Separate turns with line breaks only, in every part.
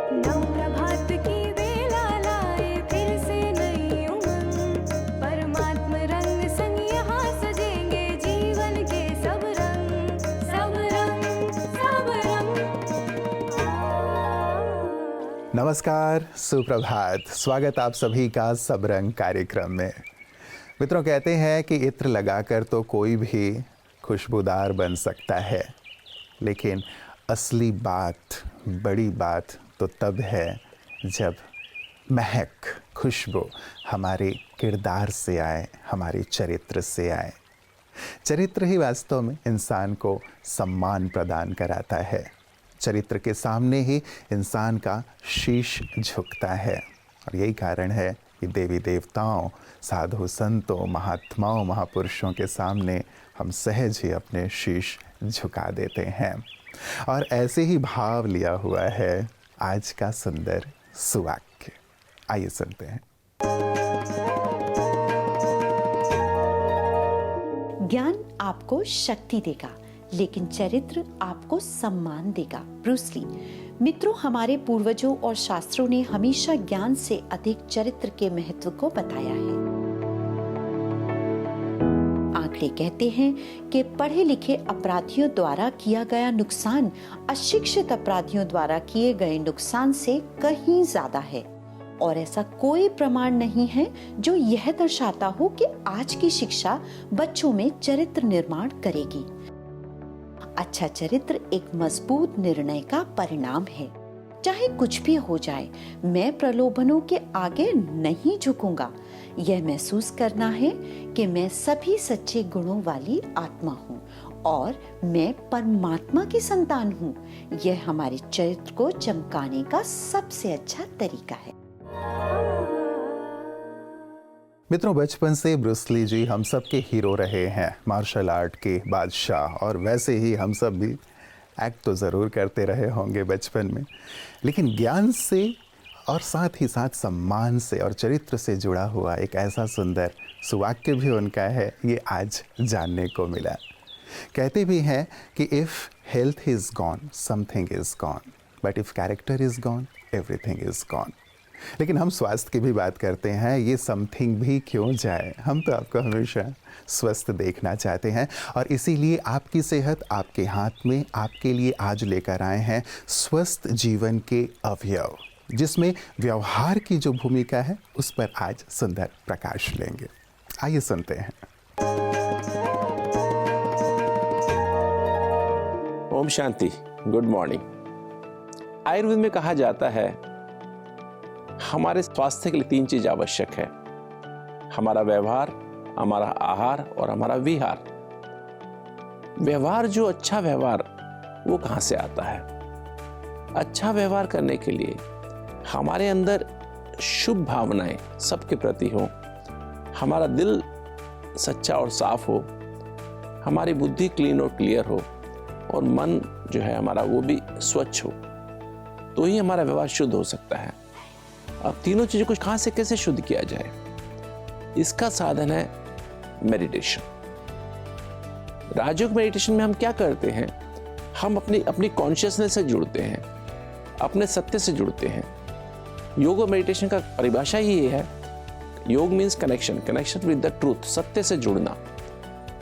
नव प्रभात की बेला लाए फिर से नई उमंग, परमात्म रंग संग यहाँ सजेंगे जीवन के सब रंग, सब रंग, सब रंग।
नमस्कार, सुप्रभात। स्वागत आप सभी का सब रंग कार्यक्रम में। मित्रों, कहते हैं कि इत्र लगाकर तो कोई भी खुशबूदार बन सकता है, लेकिन असली बात, बड़ी बात तो तब है जब महक, खुशबू हमारे किरदार से आए, हमारे चरित्र से आए। चरित्र ही वास्तव में इंसान को सम्मान प्रदान कराता है। चरित्र के सामने ही इंसान का शीश झुकता है, और यही कारण है कि देवी देवताओं, साधु संतों, महात्माओं, महापुरुषों के सामने हम सहज ही अपने शीश झुका देते हैं। और ऐसे ही भाव लिया हुआ है आज का सुंदर सुवाक्य। आइए सुनते हैं।
ज्ञान आपको शक्ति देगा, लेकिन चरित्र आपको सम्मान देगा। Bruce Lee. मित्रों, हमारे पूर्वजों और शास्त्रों ने हमेशा ज्ञान से अधिक चरित्र के महत्व को बताया है। आंकड़े कहते हैं कि पढ़े लिखे अपराधियों द्वारा किया गया नुकसान अशिक्षित अपराधियों द्वारा किए गए नुकसान से कहीं ज्यादा है, और ऐसा कोई प्रमाण नहीं है जो यह दर्शाता हो कि आज की शिक्षा बच्चों में चरित्र निर्माण करेगी। अच्छा चरित्र एक मजबूत निर्णय का परिणाम है। चाहे कुछ भी हो जाए, मैं प्रलोभनों के आगे नहीं झुकूंगा। यह महसूस करना है कि मैं सभी सच्चे गुणों वाली आत्मा हूँ और मैं परमात्मा की संतान हूँ। यह हमारे चरित्र को चमकाने का सबसे अच्छा तरीका है।
मित्रों, बचपन से ब्रूस ली जी हम सब के हीरो रहे हैं, मार्शल आर्ट के बादशाह। और वैसे ही हम सब भी एक्ट तो ज़रूर करते रहे होंगे बचपन में, लेकिन ज्ञान से और साथ ही साथ सम्मान से और चरित्र से जुड़ा हुआ एक ऐसा सुंदर सुवाक्य भी उनका है, ये आज जानने को मिला। कहते भी हैं कि if health is gone, something is gone, but if character is gone, everything is gone. लेकिन हम स्वास्थ्य की भी बात करते हैं। ये समथिंग भी क्यों जाए, हम तो आपको हमेशा स्वस्थ देखना चाहते हैं, और इसीलिए आपकी सेहत आपके हाथ में। आपके लिए आज लेकर आए हैं स्वस्थ जीवन के अवयव, जिसमें व्यवहार की जो भूमिका है उस पर आज सुंदर प्रकाश लेंगे। आइए सुनते हैं।
Om Shanti, good morning. आयुर्वेद में कहा जाता है हमारे स्वास्थ्य के लिए 3 चीज आवश्यक है: हमारा व्यवहार, हमारा आहार और हमारा विहार। व्यवहार, जो अच्छा व्यवहार, वो कहाँ से आता है? अच्छा व्यवहार करने के लिए हमारे अंदर शुभ भावनाएं सबके प्रति हो, हमारा दिल सच्चा और साफ हो, हमारी बुद्धि क्लीन और क्लियर हो, और मन जो है हमारा वो भी स्वच्छ हो, तो ही हमारा व्यवहार शुद्ध हो सकता है। अब तीनों चीजों को कहां से कैसे शुद्ध किया जाए, इसका साधन है मेडिटेशन। राजयोग मेडिटेशन में हम क्या करते हैं? हम अपनी कॉन्शियसनेस से जुड़ते हैं, अपने सत्य से जुड़ते हैं। योग और मेडिटेशन का परिभाषा ही ये है, योग means connection with the truth, सत्य से जुड़ना।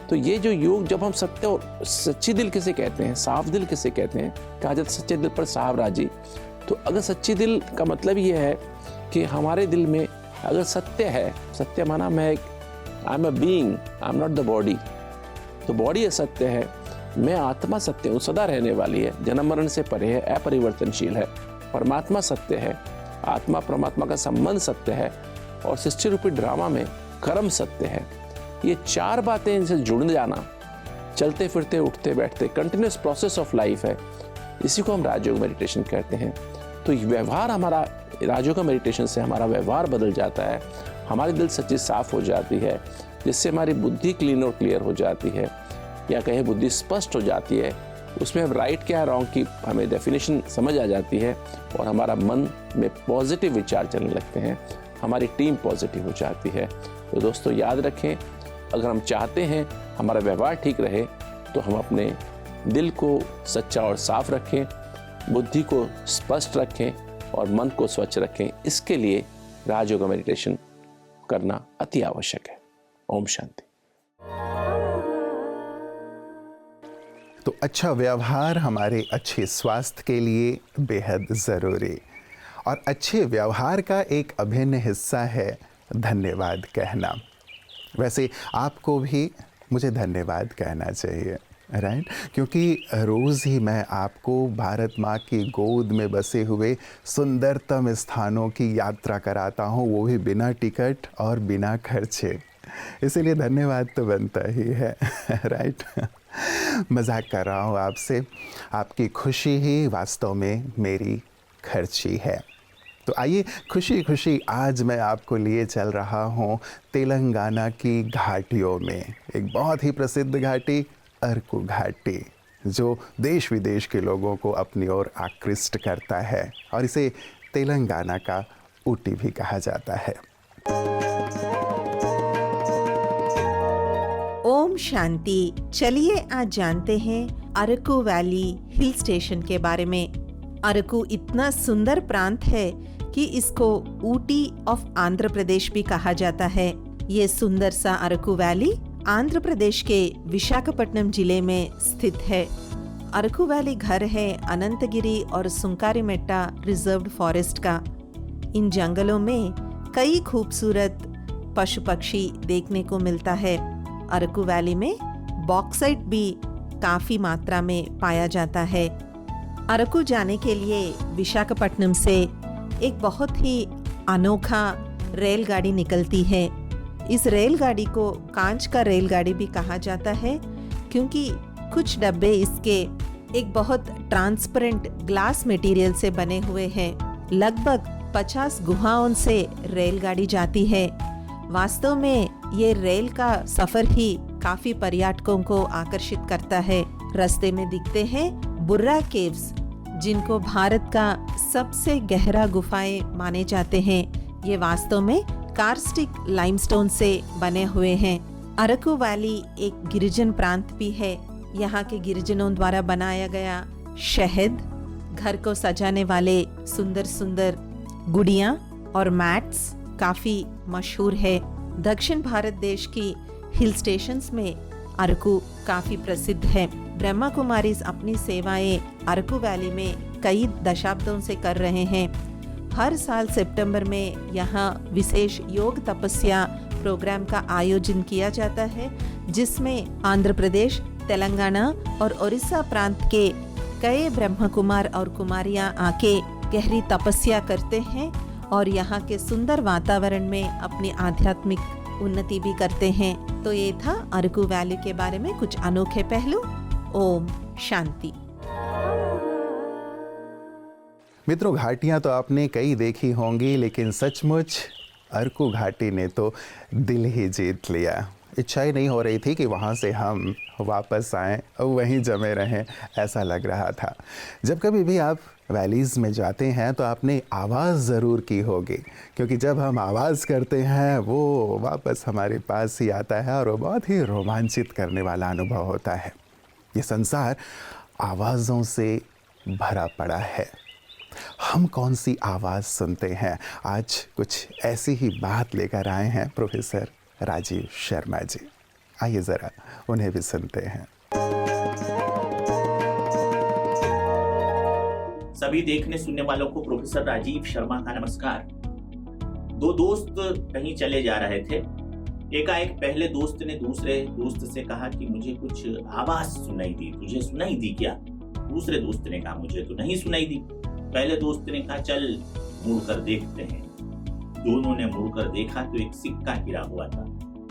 तो ये जो योग, जब हम सत्य और सच्ची दिल किसे कहते हैं, साफ दिल किसे कहते हैं, कहा जाता है सच्चे दिल पर साफ राजी। तो अगर सच्ची दिल का मतलब ये है कि हमारे दिल में अगर सत्य है, सत्य माना मैं I am a being, I am not the body. तो बॉडी असत्य है, मैं आत्मा सत्य हूँ, सदा रहने वाली है, जन्म मरण से परे है, अपरिवर्तनशील है। परमात्मा सत्य है, आत्मा परमात्मा का संबंध सत्य है, और सृष्टि रूपी ड्रामा में कर्म सत्य है। ये 4 बातें, इनसे जुड़ जाना, चलते फिरते उठते बैठते कंटिन्यूस प्रोसेस ऑफ लाइफ है। इसी को हम राजयोग मेडिटेशन कहते हैं। तो व्यवहार, हमारा राजयोग का मेडिटेशन से हमारा व्यवहार बदल जाता है, हमारी दिल सच्ची साफ हो जाती है, जिससे हमारी बुद्धि क्लीन और क्लियर हो जाती है, या कहीं बुद्धि स्पष्ट हो जाती है। उसमें हम राइट क्या रॉन्ग की हमें डेफिनेशन समझ आ जाती है, और हमारा मन में पॉजिटिव विचार चलने लगते हैं, हमारी टीम पॉजिटिव हो जाती है। तो दोस्तों याद रखें, अगर हम चाहते हैं हमारा व्यवहार ठीक रहे, तो हम अपने दिल को सच्चा और साफ रखें, बुद्धि को स्पष्ट रखें, और मन को स्वच्छ रखें, इसके लिए राजयोग मेडिटेशन करना अति आवश्यक है। ओम शांति।
तो अच्छा व्यवहार हमारे अच्छे स्वास्थ्य के लिए बेहद ज़रूरी, और अच्छे व्यवहार का एक अभिन्न हिस्सा है धन्यवाद कहना। वैसे आपको भी मुझे धन्यवाद कहना चाहिए, राइट? क्योंकि रोज़ ही मैं आपको भारत माँ की गोद में बसे हुए सुंदरतम स्थानों की यात्रा कराता हूँ, वो भी बिना टिकट और बिना खर्चे। इसीलिए धन्यवाद तो बनता ही है, राइट? मजाक कर रहा हूँ आपसे। आपकी खुशी ही वास्तव में मेरी खर्ची है। तो आइए खुशी खुशी आज मैं आपको लिए चल रहा हूँ तेलंगाना की घाटियों में। एक बहुत ही प्रसिद्ध घाटी अरकू घाटी, जो देश विदेश के लोगों को अपनी ओर आकृष्ट करता है, और इसे तेलंगाना का ऊटी भी कहा जाता है।
ओम शांति। चलिए आज जानते हैं अरकू वैली हिल स्टेशन के बारे में। अरकू इतना सुंदर प्रांत है कि इसको ऊटी ऑफ आंध्र प्रदेश भी कहा जाता है। ये सुंदर सा अरकू वैली आंध्र प्रदेश के विशाखापट्टनम जिले में स्थित है। अरकू वैली घर है अनंतगिरी और सुंकारीमेट्टा रिजर्व्ड फॉरेस्ट का। इन जंगलों में कई खूबसूरत पशु पक्षी देखने को मिलता है। अरकू वैली में बॉक्साइट भी काफी मात्रा में पाया जाता है। अरकू जाने के लिए विशाखापट्टनम से एक बहुत ही अनोखा रेलगाड़ी निकलती है। इस रेलगाड़ी को कांच का रेलगाड़ी भी कहा जाता है, क्योंकि कुछ डब्बे इसके एक बहुत ट्रांसपेरेंट ग्लास मटेरियल से बने हुए हैं। लगभग 50 गुहाओं से रेलगाड़ी जाती है। वास्तव में ये रेल का सफर ही काफी पर्यटकों को आकर्षित करता है। रास्ते में दिखते हैं बुर्रा केव्स, जिनको भारत का सबसे गहरा गुफाएं माने जाते हैं। ये वास्तव में कार्स्टिक लाइमस्टोन से बने हुए हैं। अरकू वैली एक गिरिजन प्रांत भी है। यहाँ के गिरिजनों द्वारा बनाया गया शहद, घर को सजाने वाले सुंदर सुंदर गुड़ियाँ और मैट्स काफी मशहूर है। दक्षिण भारत देश की हिल स्टेशंस में अरकू काफी प्रसिद्ध है। ब्रह्मा कुमारीज अपनी सेवाएं अरकू वैली में कई दशाब्दों से कर रहे हैं। हर साल सितंबर में यहाँ विशेष योग तपस्या प्रोग्राम का आयोजन किया जाता है, जिसमें आंध्र प्रदेश, तेलंगाना और उड़ीसा प्रांत के कई ब्रह्म कुमार और कुमारियाँ आके गहरी तपस्या करते हैं और यहाँ के सुंदर वातावरण में अपनी आध्यात्मिक उन्नति भी करते हैं। तो ये था अरकू वैली के बारे में कुछ अनोखे पहलू। ओम शांति।
मित्रों, घाटियाँ तो आपने कई देखी होंगी, लेकिन सचमुच अरकू घाटी ने तो दिल ही जीत लिया। इच्छा ही नहीं हो रही थी कि वहाँ से हम वापस आएं और वहीं जमे रहें, ऐसा लग रहा था। जब कभी भी आप वैलीज़ में जाते हैं तो आपने आवाज़ ज़रूर की होगी, क्योंकि जब हम आवाज़ करते हैं वो वापस हमारे पास ही आता है और वो बहुत ही रोमांचित करने वाला अनुभव होता है। ये संसार आवाज़ों से भरा पड़ा है। हम कौन सी आवाज़ सुनते हैं? आज कुछ ऐसी ही बात लेकर आए हैं प्रोफेसर राजीव शर्मा जी। आइए ज़रा उन्हें भी सुनते हैं।
सभी देखने सुनने वालों को प्रोफेसर राजीव शर्मा का नमस्कार। दो दोस्त कहीं चले जा रहे थे। एकाएक पहले दोस्त ने दूसरे दोस्त से कहा कि मुझे कुछ आवाज सुनाई दी, तुझे सुनाई दी क्या? दूसरे दोस्त ने कहा मुझे तो नहीं सुनाई दी। पहले दोस्त ने कहा चल मुड़कर देखते हैं। दोनों ने मुड़कर देखा तो एक सिक्का गिरा हुआ था।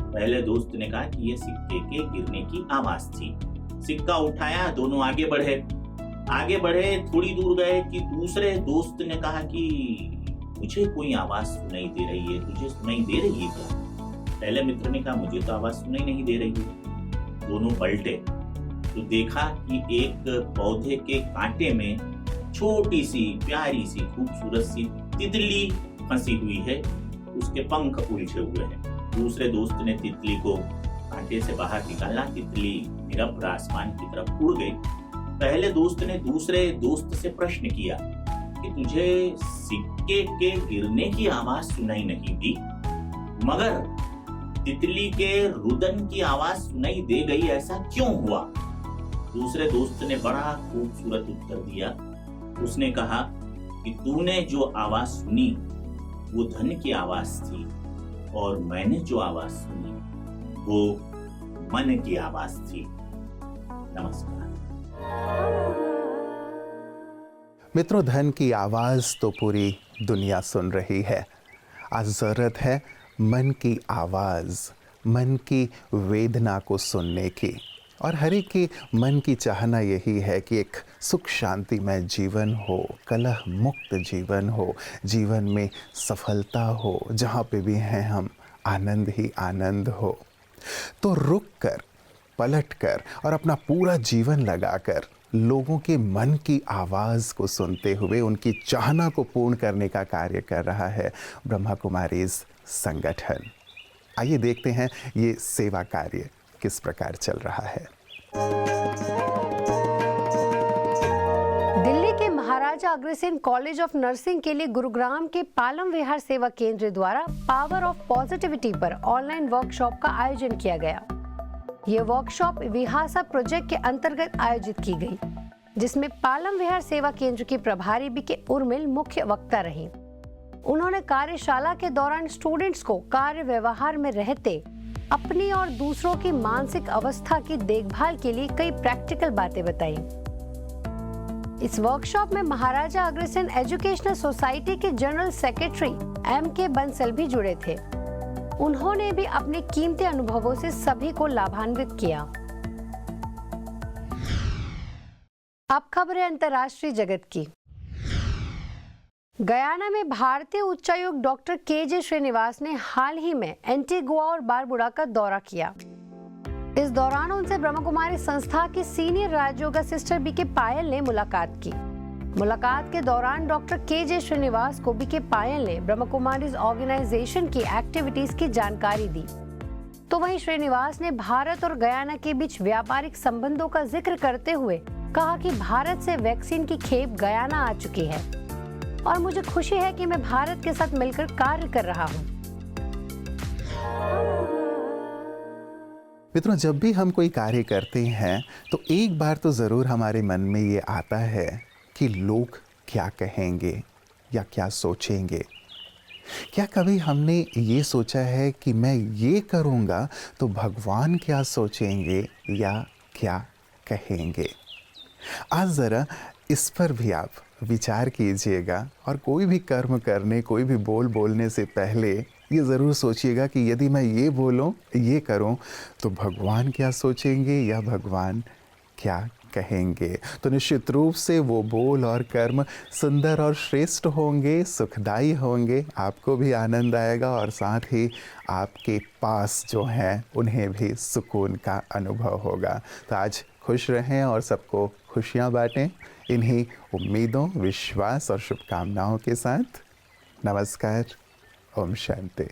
पहले दोस्त ने कहा कि ये सिक्के के गिरने की आवाज थी। सिक्का उठाया, दोनों आगे बढ़े, थोड़ी दूर गए कि दूसरे दोस्त ने कहा कि मुझे कोई आवाज सुनाई दे रही है, तुझे सुनाई दे रही है क्या? पहले मित्र ने कहा मुझे तो आवाज सुनाई नहीं दे रही है। दोनों पलटे तो देखा कि एक पौधे के कांटे में छोटी सी प्यारी सी खूबसूरत सी तितली फंसी हुई है, उसके पंख उलझे हुए हैं। दूसरे दोस्त ने तितली को कांटे से बाहर निकाला, तितली निरभ्र आसमान की तरफ उड़ गई। पहले दोस्त ने दूसरे दोस्त से प्रश्न किया कि तुझे सिक्के के गिरने की आवाज सुनाई नहीं दी, मगर तितली के रुदन की आवाज सुनाई दे गई, ऐसा क्यों हुआ? दूसरे दोस्त ने बड़ा खूबसूरत उत्तर दिया। उसने कहा कि तूने जो आवाज सुनी वो धन की आवाज थी, और मैंने जो आवाज सुनी वो मन की आवाज थी। नमस्कार।
मित्रों, धन की आवाज़ तो पूरी दुनिया सुन रही है। आज ज़रूरत है मन की आवाज़, मन की वेदना को सुनने की। और हर एक के मन की चाहना यही है कि एक सुख शांतिमय जीवन हो, कलह मुक्त जीवन हो, जीवन में सफलता हो, जहाँ पे भी हैं हम आनंद ही आनंद हो। तो रुक कर, पलट कर और अपना पूरा जीवन लगाकर लोगों के मन की आवाज़ को सुनते हुए उनकी चाहना को पूर्ण करने का कार्य कर रहा है ब्रह्मा कुमारीज संगठन। आइए देखते हैं ये सेवा कार्य किस प्रकार चल रहा है।
दिल्ली के Maharaja Agrasen college of nursing के लिए गुरुग्राम के पालम विहार सेवा केंद्र द्वारा पावर ऑफ पॉजिटिविटी पर ऑनलाइन वर्कशॉप का आयोजन किया गया। ये वर्कशॉप विहासा प्रोजेक्ट के अंतर्गत आयोजित की गई, जिसमें पालम विहार सेवा केंद्र की प्रभारी बीके उर्मिल मुख्य वक्ता रही। उन्होंने कार्यशाला के दौरान स्टूडेंट्स को कार्य व्यवहार में रहते अपनी और दूसरों की मानसिक अवस्था की देखभाल के लिए कई प्रैक्टिकल बातें बताई। इस वर्कशॉप में महाराजा अग्रसेन एजुकेशनल सोसाइटी के जनरल सेक्रेटरी M.K. बंसल भी जुड़े थे। उन्होंने भी अपने कीमती अनुभवों से सभी को लाभान्वित किया। अब खबरें अंतर्राष्ट्रीय जगत की। गयाना में भारतीय उच्चायुक्त डॉक्टर के.जे. श्रीनिवास ने हाल ही में एंटीगुआ और बारबुडा का दौरा किया। इस दौरान उनसे ब्रह्मा कुमारी संस्था की सीनियर राजयोगा सिस्टर बीके पायल ने मुलाकात की। मुलाकात के दौरान डॉक्टर के.जे. श्रीनिवास को बीके पायल ने ब्रह्मा कुमारीज ऑर्गेनाइजेशन की एक्टिविटीज की जानकारी दी। तो वहीं श्रीनिवास ने भारत और गयाना के बीच व्यापारिक संबंधों का जिक्र करते हुए कहा कि भारत से वैक्सीन की खेप गयाना आ चुकी है और मुझे खुशी है कि मैं भारत के साथ मिलकर कार्य कर रहा हूं।
मित्रों, जब भी हम कोई कार्य करते हैं तो एक बार तो ज़रूर हमारे मन में ये आता है कि लोग क्या कहेंगे या क्या सोचेंगे। क्या कभी हमने ये सोचा है कि मैं ये करूँगा तो भगवान क्या सोचेंगे या क्या कहेंगे? आज ज़रा इस पर भी आप विचार कीजिएगा और कोई भी कर्म करने, कोई भी बोलने से पहले ये ज़रूर सोचिएगा कि यदि मैं ये बोलूँ, ये करूँ तो भगवान क्या सोचेंगे या भगवान क्या कहेंगे। तो निश्चित रूप से वो बोल और कर्म सुंदर और श्रेष्ठ होंगे, सुखदायी होंगे, आपको भी आनंद आएगा और साथ ही आपके पास जो हैं उन्हें भी सुकून का अनुभव होगा। तो आज खुश रहें और सबको खुशियाँ बांटें। इन्हीं उम्मीदों, विश्वास और शुभकामनाओं के साथ नमस्कार। ओम शांति।